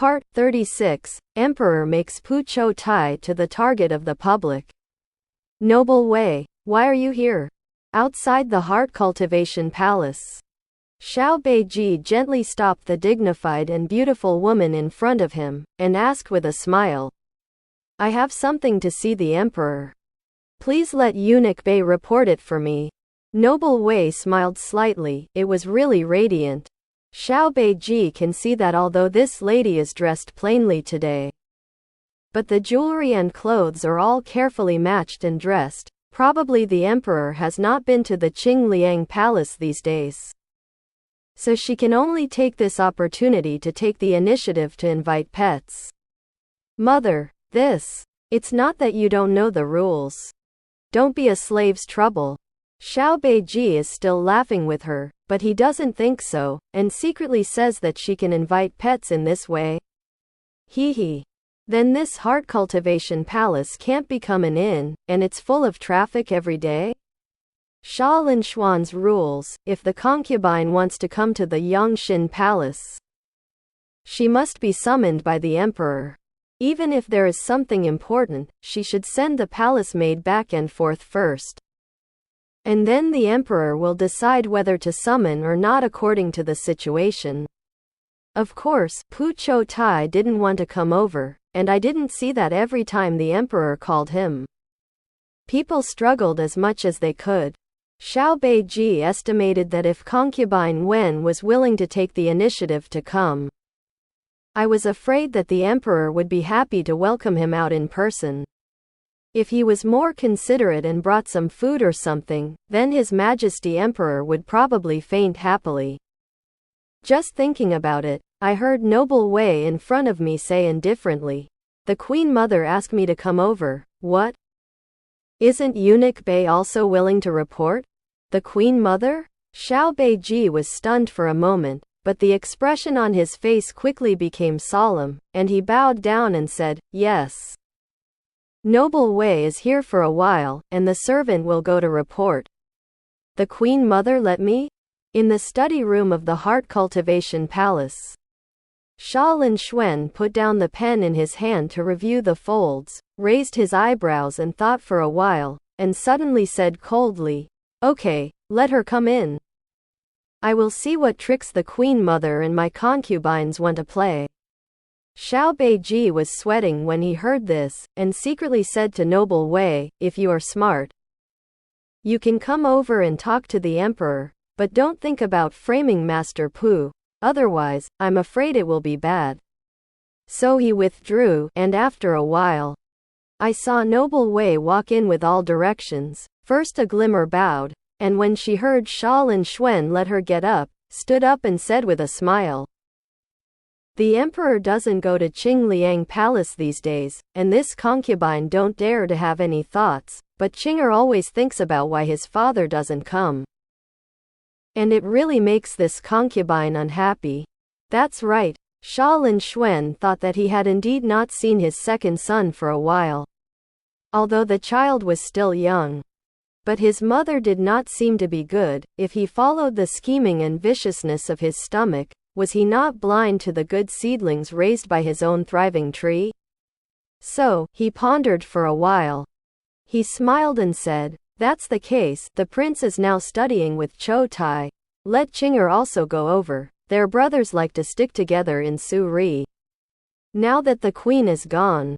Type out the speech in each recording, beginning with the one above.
Part 36, Emperor makes Pu Qiutai to the target of the public. Noble Wei, why are you here? Outside the heart cultivation palace. Xiao Beiji gently stopped the dignified and beautiful woman in front of him, and asked with a smile. I have something to see the emperor. Please let eunuch Bei report it for me. Noble Wei smiled slightly, it was really radiant. Xiao Beiji can see that although this lady is dressed plainly today, but the jewelry and clothes are all carefully matched and dressed. Probably the emperor has not been to the Qingliang palace these days. So she can only take this opportunity to take the initiative to invite pets. Mother, it's not that you don't know the rules. Don't be a slave's trouble. Xiao Beiji is still laughing with her, but he doesn't think so, and secretly says that she can invite pets in this way. Hee. Then this heart cultivation palace can't become an inn, and it's full of traffic every day? Xia Linxuan's rules, if the concubine wants to come to the Yangshin palace, she must be summoned by the emperor. Even if there is something important, she should send the palace maid back and forth first. And then the emperor will decide whether to summon or not according to the situation. Of course, Pu Qiutai didn't want to come over, and I didn't see that every time the emperor called him. People struggled as much as they could. Xiao Beiji estimated that if concubine Wen was willing to take the initiative to come, I was afraid that the emperor would be happy to welcome him out in person. If he was more considerate and brought some food or something, then His Majesty Emperor would probably faint happily. Just thinking about it, I heard Noble Wei in front of me say indifferently, the Queen Mother asked me to come over. What? Isn't eunuch Bei also willing to report? The Queen Mother? Xiao Beiji was stunned for a moment, but the expression on his face quickly became solemn, and he bowed down and said, yes. Noble Wei is here for a while, and the servant will go to report. The Queen Mother let me? In the study room of the heart cultivation palace. Xia Linxuan put down the pen in his hand to review the folds, raised his eyebrows and thought for a while, and suddenly said coldly, okay, let her come in. I will see what tricks the Queen Mother and my concubines want to play. Xiao Beiji was sweating when he heard this, and secretly said to Noble Wei, if you are smart, you can come over and talk to the emperor, but don't think about framing Master Pu, otherwise, I'm afraid it will be bad. So he withdrew, and after a while, I saw Noble Wei walk in with all directions. First a glimmer bowed, and when she heard Xia Linxuan let her get up, stood up and said with a smile, the emperor doesn't go to Qingliang palace these days, and this concubine don't dare to have any thoughts, but Qinger always thinks about why his father doesn't come. And it really makes this concubine unhappy. That's right, Xia Linxuan thought that he had indeed not seen his second son for a while, although the child was still young. But his mother did not seem to be good. If he followed the scheming and viciousness of his stomach, was he not blind to the good seedlings raised by his own thriving tree? So, he pondered for a while. He smiled and said, that's the case, the prince is now studying with Qiutai. Let Qinger also go over, their brothers like to stick together in Suri. Now that the queen is gone,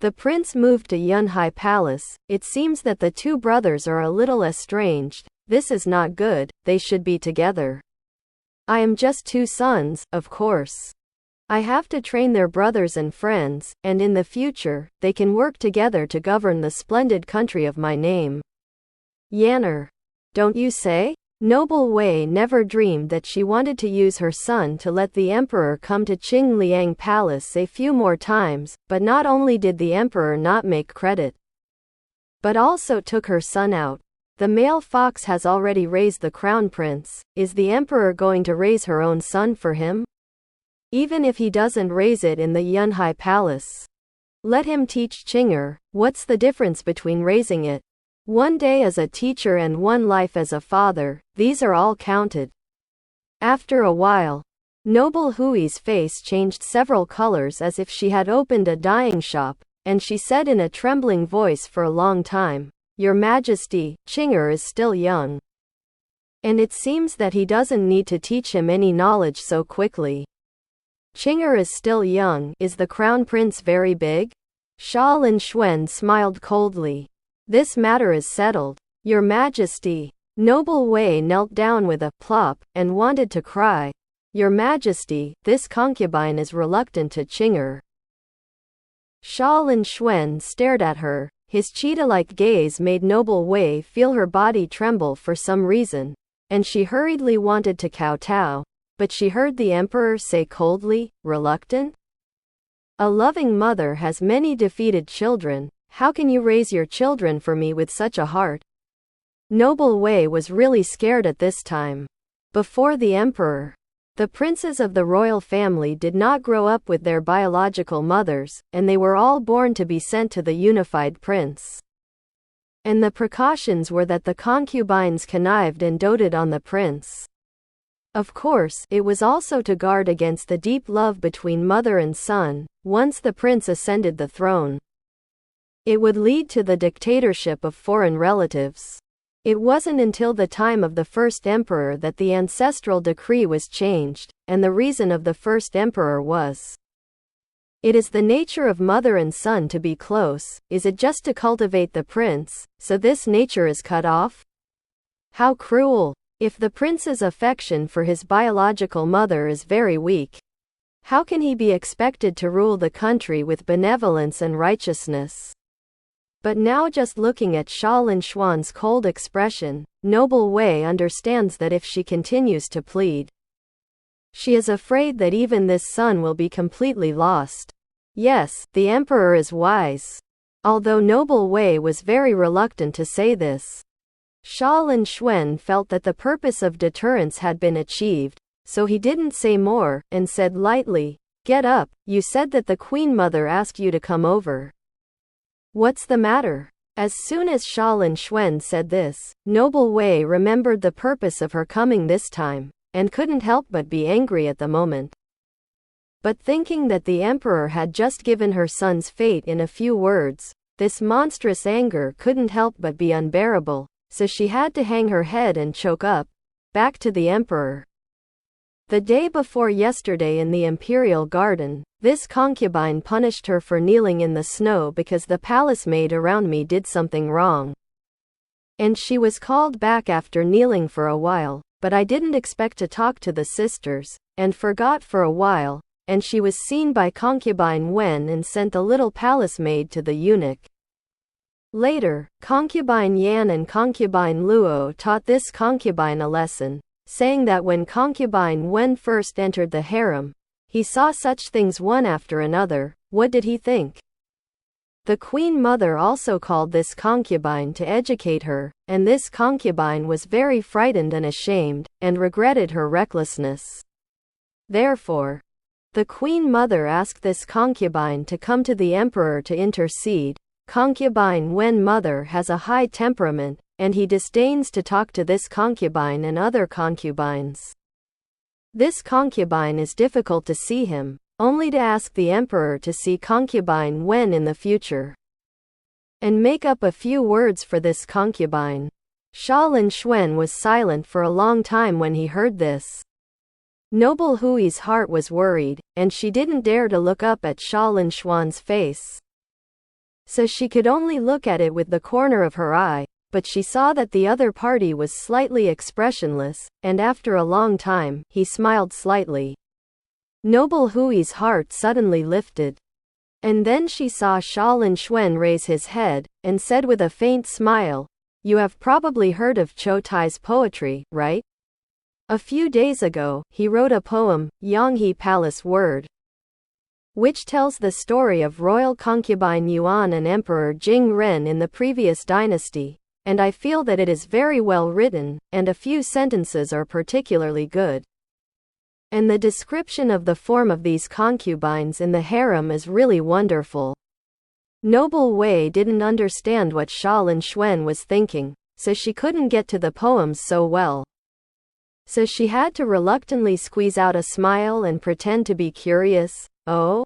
the prince moved to Yunhai Palace. It seems that the two brothers are a little estranged. This is not good, they should be together. I am just two sons, of course. I have to train their brothers and friends, and in the future, they can work together to govern the splendid country of my name. Yanner. Don't you say? Noble Wei never dreamed that she wanted to use her son to let the emperor come to Qingliang Palace a few more times, but not only did the emperor not make credit, but also took her son out. The male fox has already raised the crown prince. Is the emperor going to raise her own son for him? Even if he doesn't raise it in the Yunhai Palace, let him teach Qinger. What's the difference between raising it? One day as a teacher and one life as a father, these are all counted. After a while, Noble Hui's face changed several colors as if she had opened a dyeing shop, and she said in a trembling voice for a long time, "Your Majesty, Qing'er is still young. And it seems that he doesn't need to teach him any knowledge so quickly." "Qing'er is still young. Is the crown prince very big?" Xia Linxuan smiled coldly. "This matter is settled. Your Majesty." Noble Wei knelt down with a plop and wanted to cry. "Your Majesty, this concubine is reluctant to Qing'er." Xia Linxuan stared at her. His cheetah-like gaze made Noble Wei feel her body tremble for some reason, and she hurriedly wanted to kowtow, but she heard the emperor say coldly, "Reluctant? A loving mother has many defeated children. How can you raise your children for me with such a heart?" Noble Wei was really scared at this time. Before the emperor, the princes of the royal family did not grow up with their biological mothers, and they were all born to be sent to the unified prince. And the precautions were that the concubines connived and doted on the prince. Of course, it was also to guard against the deep love between mother and son. Once the prince ascended the throne, it would lead to the dictatorship of foreign relatives. It wasn't until the time of the first emperor that the ancestral decree was changed, and the reason of the first emperor was, "It is the nature of mother and son to be close. Is it just to cultivate the prince, so this nature is cut off? How cruel! If the prince's affection for his biological mother is very weak, how can he be expected to rule the country with benevolence and righteousness?" But now, just looking at Xia Linxuan's cold expression, Noble Wei understands that if she continues to plead, she is afraid that even this son will be completely lost. Yes, the emperor is wise. Although Noble Wei was very reluctant to say this, Xia Linxuan felt that the purpose of deterrence had been achieved, so he didn't say more, and said lightly, "Get up, you said that the Queen Mother asked you to come over. What's the matter?" As soon as Xia Linxuan said this, Noble Wei remembered the purpose of her coming this time, and couldn't help but be angry at the moment. But thinking that the emperor had just given her son's fate in a few words, this monstrous anger couldn't help but be unbearable, so she had to hang her head and choke up. Back to the emperor. The day before yesterday in the Imperial Garden, this concubine punished her for kneeling in the snow because the palace maid around me did something wrong. And she was called back after kneeling for a while, but I didn't expect to talk to the sisters, and forgot for a while, and she was seen by concubine Wen and sent the little palace maid to the eunuch. Later, concubine Yan and concubine Luo taught this concubine a lesson, saying that when concubine Wen first entered the harem, he saw such things one after another. What did he think? The queen mother also called this concubine to educate her, and this concubine was very frightened and ashamed, and regretted her recklessness. Therefore, the queen mother asked this concubine to come to the emperor to intercede. Concubine Wen mother has a high temperament, and he disdains to talk to this concubine and other concubines. This concubine is difficult to see him, only to ask the emperor to see concubine Wen in the future, and make up a few words for this concubine. Xia Linxuan was silent for a long time when he heard this. Noble Hui's heart was worried, and she didn't dare to look up at Xia Linxuan's face, so she could only look at it with the corner of her eye. But she saw that the other party was slightly expressionless, and after a long time, he smiled slightly. Noble Hui's heart suddenly lifted. And then she saw Xia Linxuan raise his head, and said with a faint smile, "You have probably heard of Qiutai's poetry, right? A few days ago, he wrote a poem, Yanghe Palace Word, which tells the story of royal concubine Yuan and Emperor Jing Ren in the previous dynasty. And I feel that it is very well written, and a few sentences are particularly good. And the description of the form of these concubines in the harem is really wonderful." Noble Wei didn't understand what Xia Linxuan was thinking, so she couldn't get to the poems so well. so she had to reluctantly squeeze out a smile and pretend to be curious. Oh?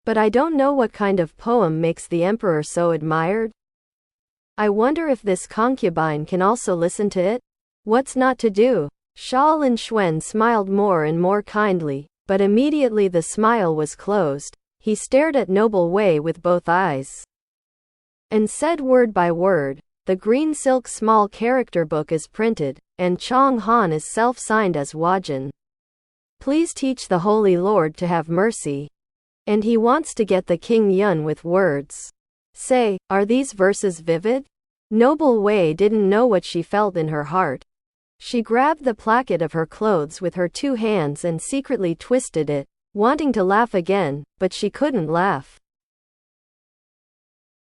But I don't know what kind of poem makes the emperor so admired. I wonder if this concubine can also listen to it? What's not to do? Xia Linxuan smiled more and more kindly, but immediately the smile was closed. He stared at Noble Wei with both eyes and said word by word, "The green silk small character book is printed, and Chong Han is self-signed as Huajin. Please teach the Holy Lord to have mercy. And he wants to get the King Yun with words. Say, are these verses vivid?" Noble Wei didn't know what she felt in her heart. She grabbed the placket of her clothes with her 2 hands and secretly twisted it, wanting to laugh again, but she couldn't laugh.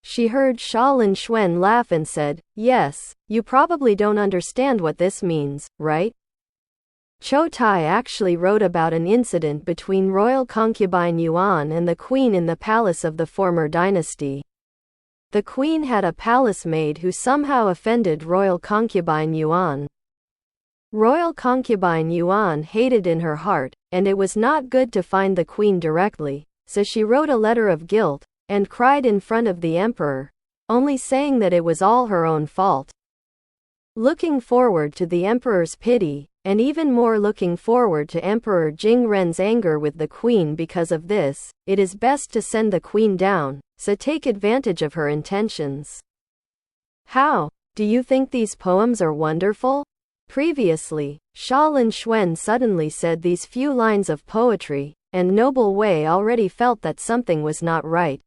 She heard Xia Linxuan laugh and said, "Yes, you probably don't understand what this means, right? Qiutai actually wrote about an incident between royal concubine Yuan and the queen in the palace of the former dynasty. The queen had a palace maid who somehow offended royal concubine Yuan. Royal concubine Yuan hated in her heart, and it was not good to find the queen directly, so she wrote a letter of guilt, and cried in front of the emperor, only saying that it was all her own fault. Looking forward to the emperor's pity, and even more looking forward to Emperor Jingren's anger with the queen because of this, it is best to send the queen down, so take advantage of her intentions. How? Do you think these poems are wonderful? Previously, Xia Linxuan suddenly said these few lines of poetry, and Noble Wei already felt that something was not right.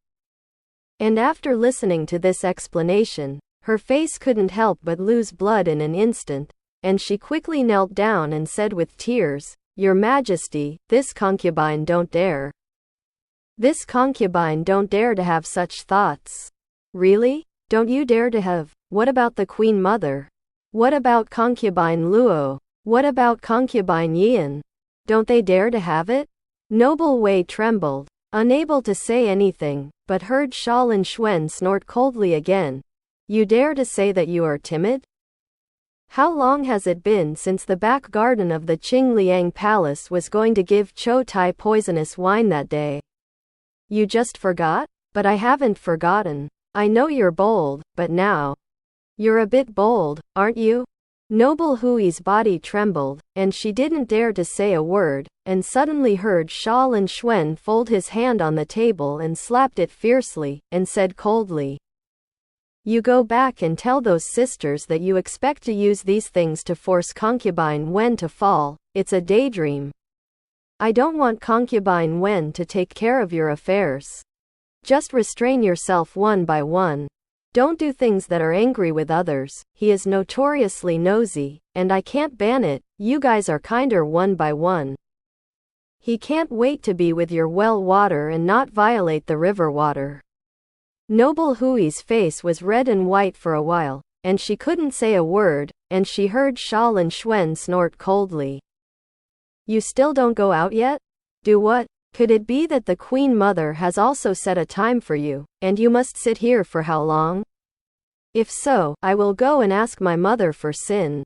And after listening to this explanation, her face couldn't help but lose blood in an instant, and she quickly knelt down and said with tears, "Your Majesty, this concubine don't dare. This concubine don't dare to have such thoughts." "Really? Don't you dare to have? What about the Queen Mother? What about concubine Luo? What about concubine Yian? Don't they dare to have it?" Noble Wei trembled, unable to say anything, but heard Xia Linxuan snort coldly again. "You dare to say that you are timid? How long has it been since the back garden of the Qingliang Palace was going to give Qiutai poisonous wine that day? You just forgot?" "But I haven't forgotten. I know you're bold, but now. You're a bit bold, aren't you?" Noble Hui's body trembled, and she didn't dare to say a word, and suddenly heard Xia Linxuan fold his hand on the table and slapped it fiercely, and said coldly, "You go back and tell those sisters that you expect to use these things to force concubine Wen to fall. It's a daydream. I don't want concubine Wen to take care of your affairs. Just restrain yourself one by one. Don't do things that are angry with others. He is notoriously nosy, and I can't ban it. You guys are kinder one by one. He can't wait to be with your well water and not violate the river water." Noble Hui's face was red and white for a while, and she couldn't say a word, and she heard Xia Linxuan snort coldly. "You still don't go out yet? Do what? Could it be that the Queen Mother has also set a time for you, and you must sit here for how long? If so, I will go and ask my mother for sin.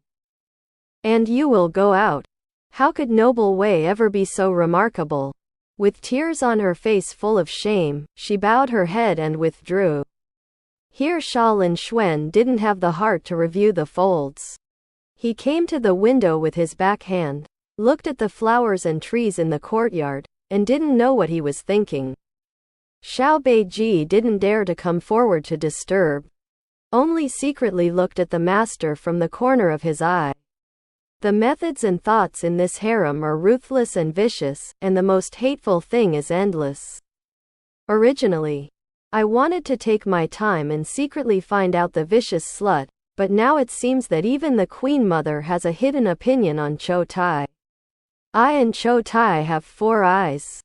And you will go out." How could Noble Wei ever be so remarkable? With tears on her face full of shame, she bowed her head and withdrew. Here Xia Linxuan didn't have the heart to review the folds. He came to the window with his back hand, looked at the flowers and trees in the courtyard, and didn't know what he was thinking. Xiao Beiji didn't dare to come forward to disturb, only secretly looked at the master from the corner of his eye. The methods and thoughts in this harem are ruthless and vicious, and the most hateful thing is endless. Originally, I wanted to take my time and secretly find out the vicious slut, but now it seems that even the Queen Mother has a hidden opinion on Qiutai. I and Qiutai have 4 eyes.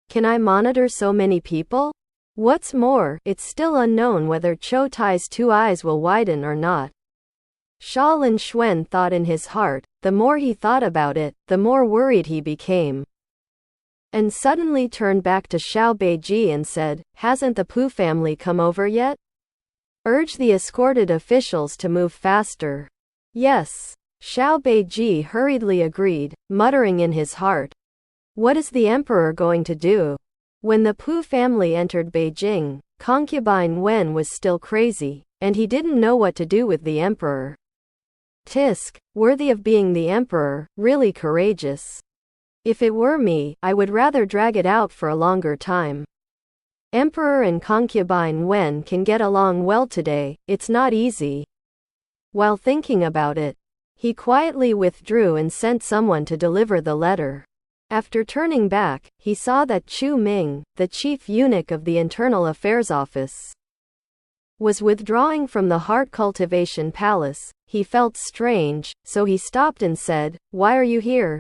Can I monitor so many people? What's more, it's still unknown whether Qiutai's 2 eyes will widen or not. Xia Linxuan thought in his heart. The more he thought about it, the more worried he became. And suddenly turned back to Xiao Beiji and said, "Hasn't the Pu family come over yet? Urge the escorted officials to move faster." "Yes. Xiao Beiji hurriedly agreed, muttering in his heart, "What is the emperor going to do?" When the Pu family entered Beijing, concubine Wen was still crazy, and he didn't know what to do with the emperor. Tisk, worthy of being the emperor, really courageous. If it were me, I would rather drag it out for a longer time. Emperor and concubine Wen can get along well today, it's not easy. While thinking about it, he quietly withdrew and sent someone to deliver the letter. After turning back, he saw that Chu Ming, the chief eunuch of the Internal Affairs Office, was withdrawing from the Heart Cultivation Palace. He felt strange, so he stopped and said, "Why are you here?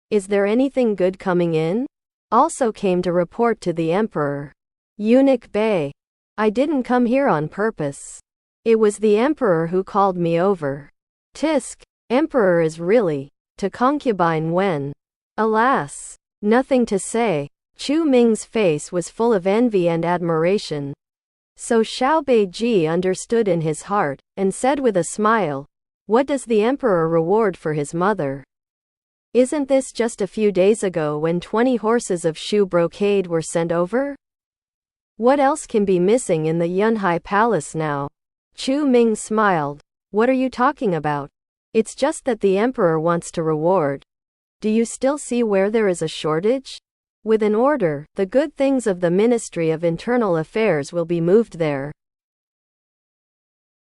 Is there anything good coming in?" Also came to report to the emperor. Eunuch Bei, "I didn't come here on purpose. It was the emperor who called me over." Tisk, emperor is really, to concubine Wen. Alas, nothing to say. Chu Ming's face was full of envy and admiration. So Xiao Beiji understood in his heart, and said with a smile, "What does the emperor reward for his mother? Isn't this just a few days ago when 20 horses of Shu brocade were sent over? What else can be missing in the Yunhai Palace now?" Chu Ming smiled. "What are you talking about? It's just that the emperor wants to reward. Do you still see where there is a shortage? With an order, the good things of the Ministry of Internal Affairs will be moved there."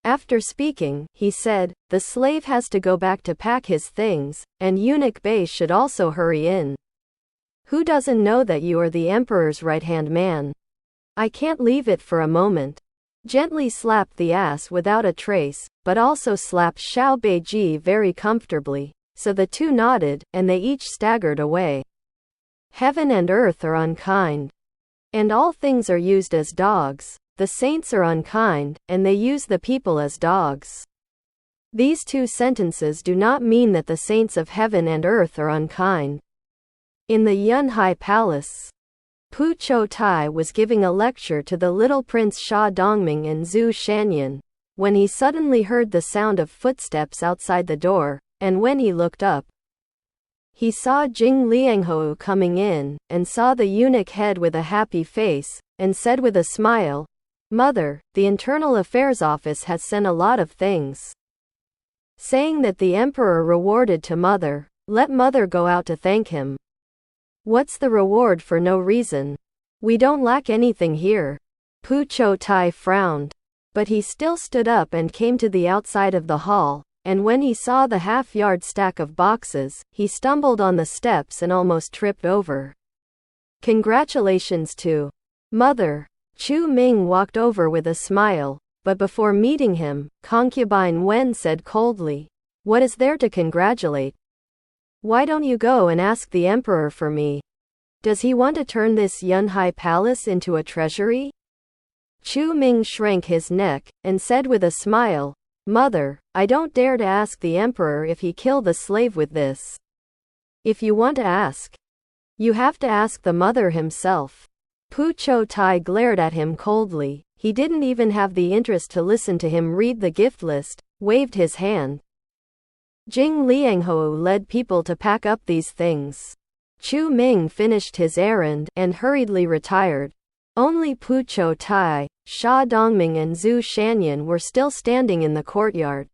After speaking, he said, "The slave has to go back to pack his things, and Eunuch Bei should also hurry in. Who doesn't know that you are the emperor's right-hand man? I can't leave it for a moment." Gently slapped the ass without a trace, but also slapped Xiao Beiji very comfortably, so the two nodded, and they each staggered away. Heaven and earth are unkind, and all things are used as dogs. The saints are unkind, and they use the people as dogs. These two sentences do not mean that the saints of heaven and earth are unkind. In the Yunhai Palace, Pu Qiutai was giving a lecture to the little prince Sha Dongming and Zhu Shanyan, when he suddenly heard the sound of footsteps outside the door, and when he looked up, he saw Jing Lianghou coming in, and saw the eunuch head with a happy face, and said with a smile, "Mother, the Internal Affairs Office has sent a lot of things, saying that the emperor rewarded to Mother. Let Mother go out to thank him." "What's the reward for no reason? We don't lack anything here." Pu Qiutai frowned, but he still stood up and came to the outside of the hall, and when he saw the half-yard stack of boxes, he stumbled on the steps and almost tripped over. "Congratulations to Mother." Chu Ming walked over with a smile, but before meeting him, concubine Wen said coldly, "What is there to congratulate? Why don't you go and ask the emperor for me? Does he want to turn this Yunhai Palace into a treasury?" Chu Ming shrank his neck, and said with a smile, "Mother, I don't dare to ask the emperor if he killed the slave with this. If you want to ask, you have to ask the mother himself." Pu Qiutai glared at him coldly. He didn't even have the interest to listen to him read the gift list, waved his hand. Jing Lianghou led people to pack up these things. Chu Ming finished his errand, and hurriedly retired. Only Pu Qiutai, Sha Dongming and Zhu Shanyan were still standing in the courtyard.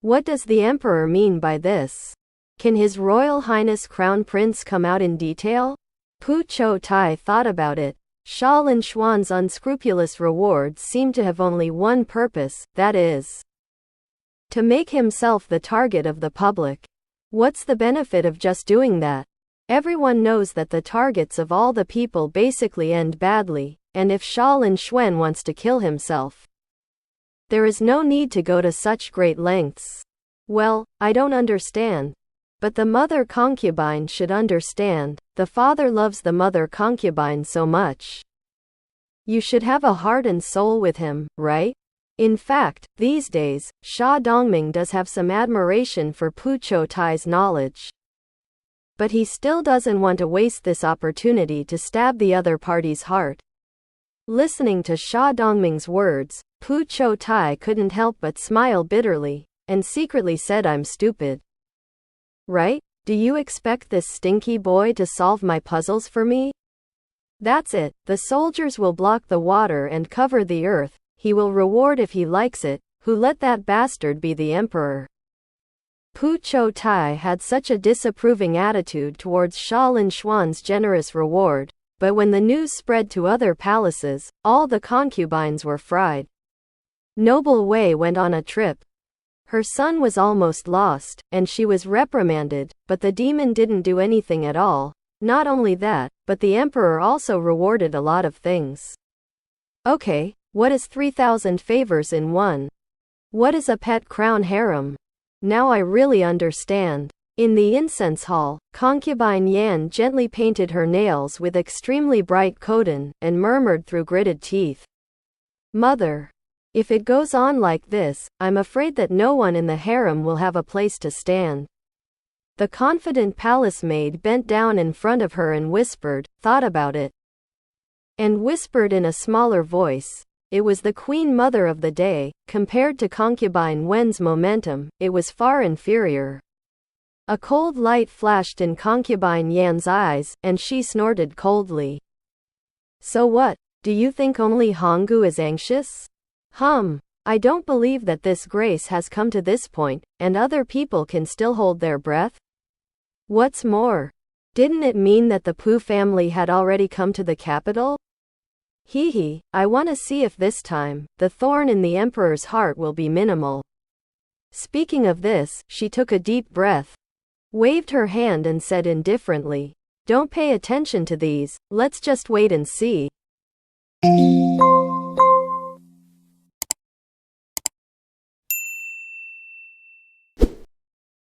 What does the emperor mean by this? Can His Royal Highness Crown Prince come out in detail? Pu Qiutai thought about it. Xia Linxuan's unscrupulous rewards seemed to have only one purpose, that is, to make himself the target of the public. What's the benefit of just doing that? Everyone knows that the targets of all the people basically end badly, and if Xia Linxuan wants to kill himself, there is no need to go to such great lengths. Well, I don't understand. But the mother concubine should understand. The father loves the mother concubine so much. You should have a heart and soul with him, right? In fact, these days, Sha Dongming does have some admiration for Pu Qiutai's knowledge. But he still doesn't want to waste this opportunity to stab the other party's heart. Listening to Sha Dongming's words, Pu Qiutai couldn't help but smile bitterly. and secretly said I'm stupid. Right? Do you expect this stinky boy to solve my puzzles for me? That's it. The soldiers will block the water and cover the earth. He will reward if he likes it. Who let that bastard be the emperor? Pu Qiutai had such a disapproving attitude towards Xia Linxuan's generous reward, but when the news spread to other palaces, all the concubines were fried. Noble Wei went on a trip. Her son was almost lost, and she was reprimanded, but the demon didn't do anything at all. Not only that, but the emperor also rewarded a lot of things. Okay, what is 3,000 favors in one? What is a pet crown harem? Now I really understand. In the incense hall, concubine Yan gently painted her nails with extremely bright cotton, and murmured through gritted teeth. Mother, if it goes on like this, I'm afraid that no one in the harem will have a place to stand. The confident palace maid bent down in front of her and whispered, thought about it. And whispered in a smaller voice. It was the queen mother of the day. Compared to concubine Wen's momentum, it was far inferior. A cold light flashed in concubine Yan's eyes, and she snorted coldly. So what? Do you think only Honggu is anxious? I don't believe that this grace has come to this point, and other people can still hold their breath. What's more, didn't it mean that the Pu family had already come to the capital? I want to see if this time, the thorn in the emperor's heart will be minimal. Speaking of this, she took a deep breath, waved her hand and said indifferently, don't pay attention to these, let's just wait and see.